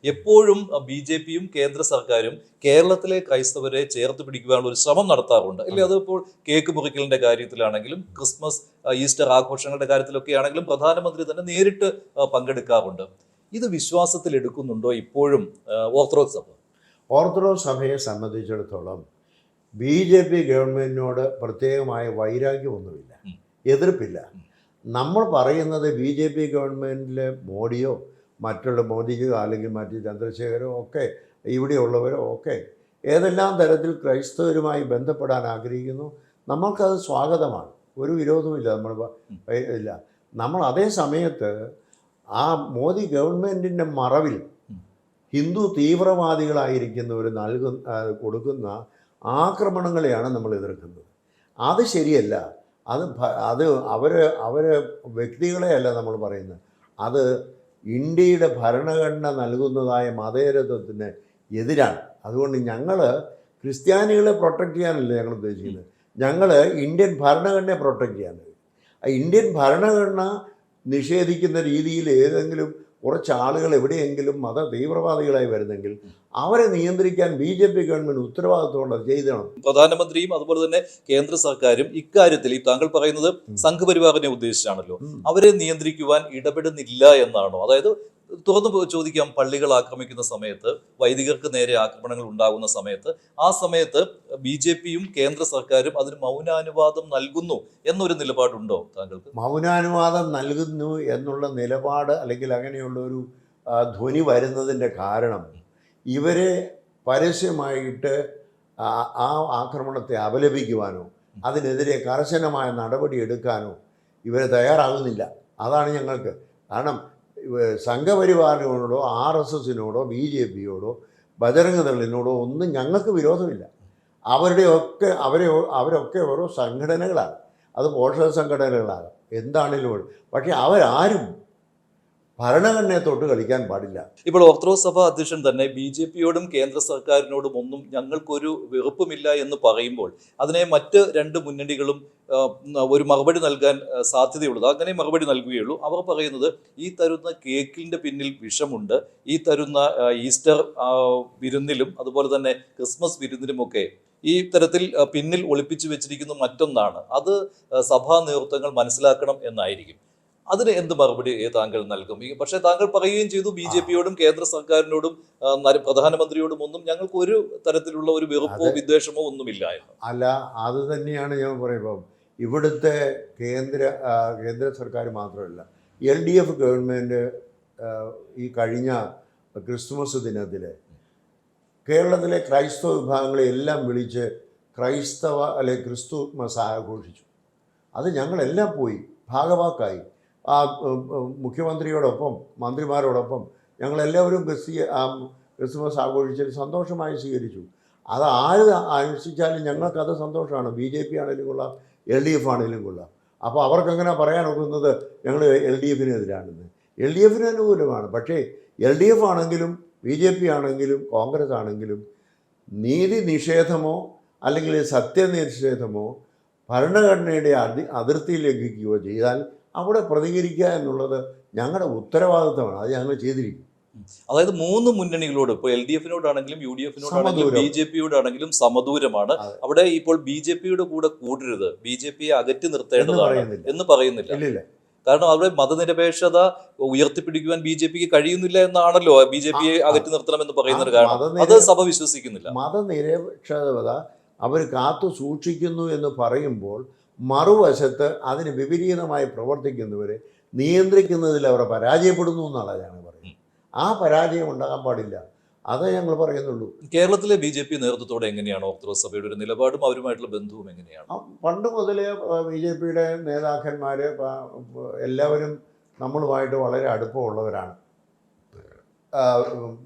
എപ്പോഴും ബി.ജെ.പിയും കേന്ദ്ര സർക്കാരും കേരളത്തിലെ ക്രൈസ്തവരെ ചേർത്ത് പിടിക്കുവാനുള്ള ഒരു ശ്രമം നടത്താറുണ്ട് അല്ലെ? അതിപ്പോൾ കേക്ക് മുറിക്കലിന്റെ കാര്യത്തിലാണെങ്കിലും ക്രിസ്മസ് ഈസ്റ്റർ ആഘോഷങ്ങളുടെ കാര്യത്തിലൊക്കെ ആണെങ്കിലും പ്രധാനമന്ത്രി തന്നെ നേരിട്ട് പങ്കെടുക്കാറുണ്ട്. ഇത് വിശ്വാസത്തിൽ എടുക്കുന്നുണ്ടോ ഇപ്പോഴും ഓർത്തഡോക്സ് സഭ? ഓർത്തഡോക്സ് സഭയെ സംബന്ധിച്ചിടത്തോളം BJP ഗവൺമെൻറ്റിനോട് പ്രത്യേകമായ വൈരാഗ്യമൊന്നുമില്ല, എതിർപ്പില്ല. നമ്മൾ പറയുന്നത് BJP ഗവൺമെൻറ്റിലെ മോഡിയോ മറ്റുള്ള മോദിയോ അല്ലെങ്കിൽ മറ്റ് ചന്ദ്രശേഖരോ ഒക്കെ ഇവിടെയുള്ളവരോ ഒക്കെ ഏതെല്ലാം തരത്തിൽ ക്രൈസ്തവരുമായി ബന്ധപ്പെടാൻ ആഗ്രഹിക്കുന്നു, നമ്മൾക്കത് സ്വാഗതമാണ്. ഒരു വിരോധവുമില്ല, ഇല്ല. നമ്മൾ അതേ സമയത്ത് ആ മോദി ഗവൺമെൻറ്റിൻ്റെ മറവിൽ ഹിന്ദു തീവ്രവാദികളായിരിക്കുന്നവർ കൊടുക്കുന്ന ആക്രമണങ്ങളെയാണ് നമ്മൾ എതിർക്കുന്നത്. അത് ശരിയല്ല. അത് അവരെ വ്യക്തികളെയല്ല നമ്മൾ പറയുന്നത്. അത് ഇന്ത്യയുടെ ഭരണഘടന നൽകുന്നതായ മതേതരത്വത്തിന് എതിരാണ്. അതുകൊണ്ട് ഞങ്ങൾ ക്രിസ്ത്യാനികളെ പ്രൊട്ടക്റ്റ് ചെയ്യാനല്ല ഞങ്ങൾ ഉദ്ദേശിക്കുന്നത്, ഞങ്ങൾ ഇന്ത്യൻ ഭരണഘടനയെ പ്രൊട്ടക്റ്റ് ചെയ്യാൻ. ഇന്ത്യൻ ഭരണഘടന നിഷേധിക്കുന്ന രീതിയിൽ ഏതെങ്കിലും കുറച്ച് ആളുകൾ എവിടെയെങ്കിലും മത തീവ്രവാദികളായി വരുന്നെങ്കിൽ അവരെ നിയന്ത്രിക്കാൻ BJP ഗവൺമെൻറ് ഉത്തരവാദിത്തമുണ്ട്, അത് ചെയ്തണം. പ്രധാനമന്ത്രിയും അതുപോലെ തന്നെ കേന്ദ്ര സർക്കാരും ഇക്കാര്യത്തിൽ ഈ താങ്കൾ പറയുന്നത് സംഘപരിവാറിനെ ഉദ്ദേശിച്ചാണല്ലോ, അവരെ നിയന്ത്രിക്കുവാൻ ഇടപെടുന്നില്ല എന്നാണോ? അതായത് തുറന്നു ചോദിക്കാം, പള്ളികൾ ആക്രമിക്കുന്ന സമയത്ത്, വൈദികർക്ക് നേരെ ആക്രമണങ്ങൾ ഉണ്ടാകുന്ന സമയത്ത്, ആ സമയത്ത് BJPയും കേന്ദ്ര സർക്കാരും അതിന് മൗനാനുവാദം നൽകുന്നു എന്നൊരു നിലപാടുണ്ടോ താങ്കൾക്ക്? മൗനാനുവാദം നൽകുന്നു എന്നുള്ള നിലപാട് അല്ലെങ്കിൽ അങ്ങനെയുള്ള ഒരു ധ്വനി വരുന്നതിൻ്റെ കാരണം ഇവരെ പരസ്യമായിട്ട് ആ ആക്രമണത്തെ അപലപിക്കുവാനോ അതിനെതിരെ കർശനമായ നടപടി എടുക്കാനോ ഇവർ തയ്യാറാകുന്നില്ല. അതാണ് ഞങ്ങൾക്ക്. കാരണം സംഘപരിവാറിനോടോ RSSനോടോ BJPയോടോ ബജറംഗ് ദളിനോടോ ഒന്നും ഞങ്ങൾക്ക് വിരോധമില്ല. അവരൊക്കെ ഓരോ സംഘടനകളാണ്, അത് പോഷക സംഘടനകളാകാം, എന്താണെങ്കിലും. പക്ഷേ അവരാരും ഭരണഘടനയെ തൊട്ട് കളിക്കാൻ പാടില്ല. ഇപ്പോൾ ഓർത്തഡോക്സ് സഭ അധ്യക്ഷൻ തന്നെ BJPയോടും കേന്ദ്ര സർക്കാരിനോടും ഒന്നും ഞങ്ങൾക്കൊരു വെറുപ്പുമില്ല എന്ന് പറയുമ്പോൾ അതിനെ മറ്റ് രണ്ട് മുന്നണികളും ഒരു മറുപടി നൽകാൻ സാധ്യതയുള്ളത്, അങ്ങനെ മറുപടി നൽകുകയുള്ളൂ. അവർ പറയുന്നത് ഈ തരുന്ന കേക്കിൻ്റെ പിന്നിൽ വിഷമുണ്ട്, ഈ തരുന്ന ഈസ്റ്റർ വിരുന്നിലും അതുപോലെ തന്നെ ക്രിസ്മസ് വിരുന്നിലുമൊക്കെ ഈ തരത്തിൽ പിന്നിൽ ഒളിപ്പിച്ചു വെച്ചിരിക്കുന്ന മറ്റൊന്നാണ്, അത് സഭാ നേതൃത്വങ്ങൾ മനസ്സിലാക്കണം എന്നായിരിക്കും. അതിന് എന്ത് മറുപടി താങ്കൾ നൽകും? പക്ഷേ താങ്കൾ പറയുകയും ചെയ്തു BJPയോടും കേന്ദ്ര സർക്കാരിനോടും പ്രധാനമന്ത്രിയോടും ഒന്നും ഞങ്ങൾക്ക് ഒരു തരത്തിലുള്ള ഒരു വെറുപ്പോ വിദ്വേഷമോ ഒന്നുമില്ല എന്ന്. അല്ല, അത് തന്നെയാണ് ഞാൻ പറയുമ്പോൾ ഇവിടുത്തെ കേന്ദ്ര സർക്കാർ മാത്രമല്ല, LDF ഗവൺമെൻറ് ഈ കഴിഞ്ഞ ക്രിസ്തുമസ് ദിനത്തിൽ കേരളത്തിലെ ക്രൈസ്തവ വിഭാഗങ്ങളെ എല്ലാം വിളിച്ച് ക്രിസ്തുമസ് ആഘോഷിച്ചു. അത് ഞങ്ങളെല്ലാം പോയി ഭാഗവാക്കായി. ആ മുഖ്യമന്ത്രിയോടൊപ്പം മന്ത്രിമാരോടൊപ്പം ഞങ്ങളെല്ലാവരും ക്രിസ്മസ് ആഘോഷിച്ച് സന്തോഷമായി സ്വീകരിച്ചു. അത് ആര് ആഘോഷിച്ചാലും ഞങ്ങൾക്കത് സന്തോഷമാണ്. BJP ആണെങ്കിലും കൊള്ളാം, LDF ആണെങ്കിലും കൊള്ളാം. അപ്പോൾ അവർക്കങ്ങനെ പറയാനൊക്കുന്നത് ഞങ്ങൾ LDFനെതിരാണെന്ന്. LDFന് അനുകൂലമാണ്. പക്ഷേ LDF ആണെങ്കിലും BJP ആണെങ്കിലും കോൺഗ്രസ് ആണെങ്കിലും നീതി നിഷേധമോ അല്ലെങ്കിൽ സത്യനിഷേധമോ ഭരണഘടനയുടെ അതിർത്തി ലംഘിക്കുകയോ ചെയ്താൽ അവിടെ പ്രതികരിക്കുക എന്നുള്ളത് ഞങ്ങളുടെ ഉത്തരവാദിത്തമാണ്. അത് ഞങ്ങൾ ചെയ്തിരിക്കും. അതായത് മൂന്ന് മുന്നണികളോട്, ഇപ്പോൾ LDFനോടാണെങ്കിലും UDFനോടാണെങ്കിലും BJPയോടാണെങ്കിലും സമദൂരമാണ്. അവിടെ ഇപ്പോൾ BJPയുടെ കൂടെ കൂടരുത്, BJPയെ അകറ്റി നിർത്തേണ്ടതാണ് എന്ന് പറയുന്നില്ല. കാരണം അവിടെ മതനിരപേക്ഷത ഉയർത്തിപ്പിടിക്കുവാൻ BJPക്ക് കഴിയുന്നില്ല എന്നാണല്ലോ BJPയെ അകറ്റി നിർത്തണമെന്ന് പറയുന്നത്. കാരണം അത് സഭ വിശ്വസിക്കുന്നില്ല. മതനിരപേക്ഷത അവർ കാത്തു സൂക്ഷിക്കുന്നു എന്ന് പറയുമ്പോൾ മറുവശത്ത് അതിന് വിപരീതമായി പ്രവർത്തിക്കുന്നവരെ നിയന്ത്രിക്കുന്നതിൽ അവർ പരാജയപ്പെടുന്നു എന്നാണ് ഞങ്ങൾ പറയുന്നത്. ആ പരാജയം ഉണ്ടാകാൻ പാടില്ല, അതേ ഞങ്ങൾ പറയുന്നുള്ളൂ. കേരളത്തിലെ BJP നേതൃത്വത്തോടെ എങ്ങനെയാണ് ഓർത്തഡോക്സ് സഭയുടെ ഒരു നിലപാടും അവരുമായിട്ടുള്ള ബന്ധവും എങ്ങനെയാണ്? പണ്ട് മുതലേ BJPയുടെ നേതാക്കന്മാർ എല്ലാവരും നമ്മളുമായിട്ട് വളരെ അടുപ്പമുള്ളവരാണ്.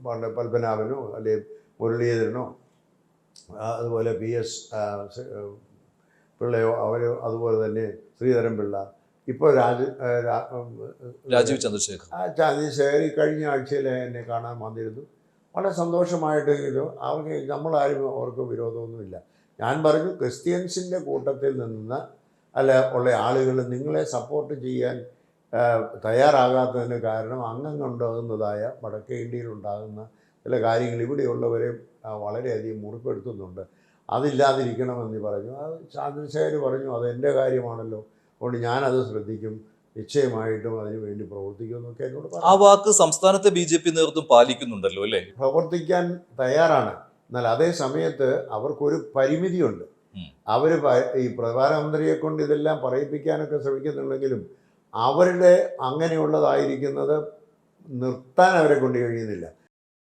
പണ്ട് പത്മനാഭനോ അല്ലെങ്കിൽ മുരളീധരനോ അതുപോലെ PS പിള്ളയോ അതുപോലെ തന്നെ ശ്രീധരൻ പിള്ള, ഇപ്പോൾ രാജീവ് ചന്ദ്രശേഖർ കഴിഞ്ഞ ആഴ്ചയിൽ എന്നെ കാണാൻ വന്നിരുന്നു. വളരെ സന്തോഷമായിട്ട് അവർക്ക് നമ്മളാരും അവർക്ക് വിരോധമൊന്നുമില്ല. ഞാൻ പറഞ്ഞു, ക്രിസ്ത്യൻസിൻ്റെ കൂട്ടത്തിൽ നിന്ന് ഉള്ള ആളുകൾ നിങ്ങളെ സപ്പോർട്ട് ചെയ്യാൻ തയ്യാറാകാത്തതിന് കാരണം അംഗങ്ങളുണ്ടാകുന്നതായ വടക്കേ ഇന്ത്യയിലുണ്ടാകുന്ന ചില കാര്യങ്ങൾ ഇവിടെയുള്ളവരെ വളരെയധികം മുറിപ്പെടുത്തുന്നുണ്ട്. അതില്ലാതിരിക്കണമെന്ന് പറഞ്ഞു. അത് ചന്ദ്രശേഖർ പറഞ്ഞു അത് എൻ്റെ കാര്യമാണല്ലോ, അതുകൊണ്ട് ഞാനത് ശ്രദ്ധിക്കും, നിശ്ചയമായിട്ടും അതിനു വേണ്ടി പ്രവർത്തിക്കുമെന്നൊക്കെ എന്നോട് പറഞ്ഞു. ആ വാക്ക് സംസ്ഥാനത്തെ BJP നേതൃത്വം പാലിക്കുന്നുണ്ടല്ലോ അല്ലേ? പ്രവർത്തിക്കാൻ തയ്യാറാണ്. എന്നാൽ അതേ സമയത്ത് അവർക്കൊരു പരിമിതിയുണ്ട്. അവർ ഈ പ്രധാനമന്ത്രിയെ കൊണ്ട് ഇതെല്ലാം പറയിപ്പിക്കാനൊക്കെ ശ്രമിക്കുന്നുണ്ടെങ്കിലും അവരുടെ അങ്ങനെയുള്ളതായിരിക്കുന്നത് നിർത്താൻ അവരെ കൊണ്ട് കഴിയുന്നില്ല.